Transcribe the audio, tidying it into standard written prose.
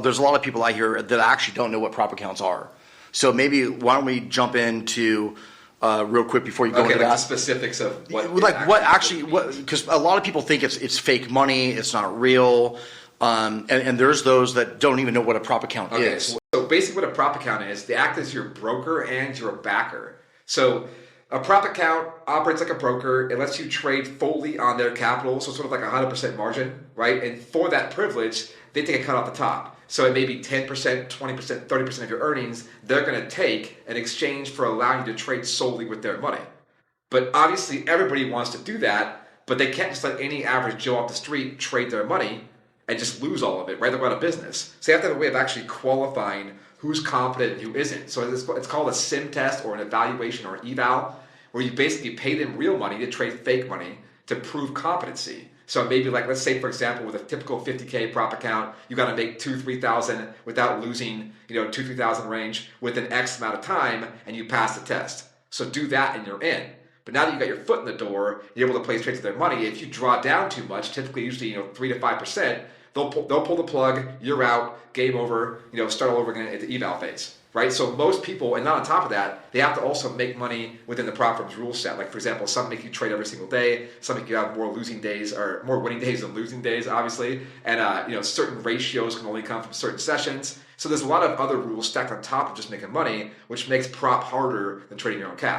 there's a lot of people out here that actually don't know what prop accounts are. So maybe why don't we jump into real quick before you go into like that the specifics of what because a lot of people think it's fake money, it's not real, and there's those that don't even know what a prop account is. So basically what a prop account is, they act as your broker and your backer. So a prop account operates like a broker. It lets you trade fully on their capital, so sort of like 100% margin, right? And for that privilege, they take a cut off the top. So it may be 10%, 20%, 30% of your earnings they're going to take in exchange for allowing you to trade solely with their money. But obviously everybody wants to do that, but they can't just let any average Joe off the street trade their money and just lose all of it, right? They're out of business. So you have to have a way of actually qualifying who's competent and who isn't. So it's called a sim test or an evaluation or an eval, where you basically pay them real money to trade fake money to prove competency. So maybe like, let's say for example, with a typical 50K prop account, you got to make 2,000-3,000 without losing, 2,000-3,000 range within X amount of time, and you pass the test. So do that and you're in. But now that you got your foot in the door, you're able to place trades with their money. If you draw down too much, typically usually 3 to 5%, they'll pull the plug. You're out. Game over. Start all over again at the eval phase. Right? So most people, and not on top of that, they have to also make money within the prop firm's rule set. Like for example, some make you trade every single day, some make you have more losing days or more winning days than losing days, obviously. And certain ratios can only come from certain sessions. So there's a lot of other rules stacked on top of just making money, which makes prop harder than trading your own cash.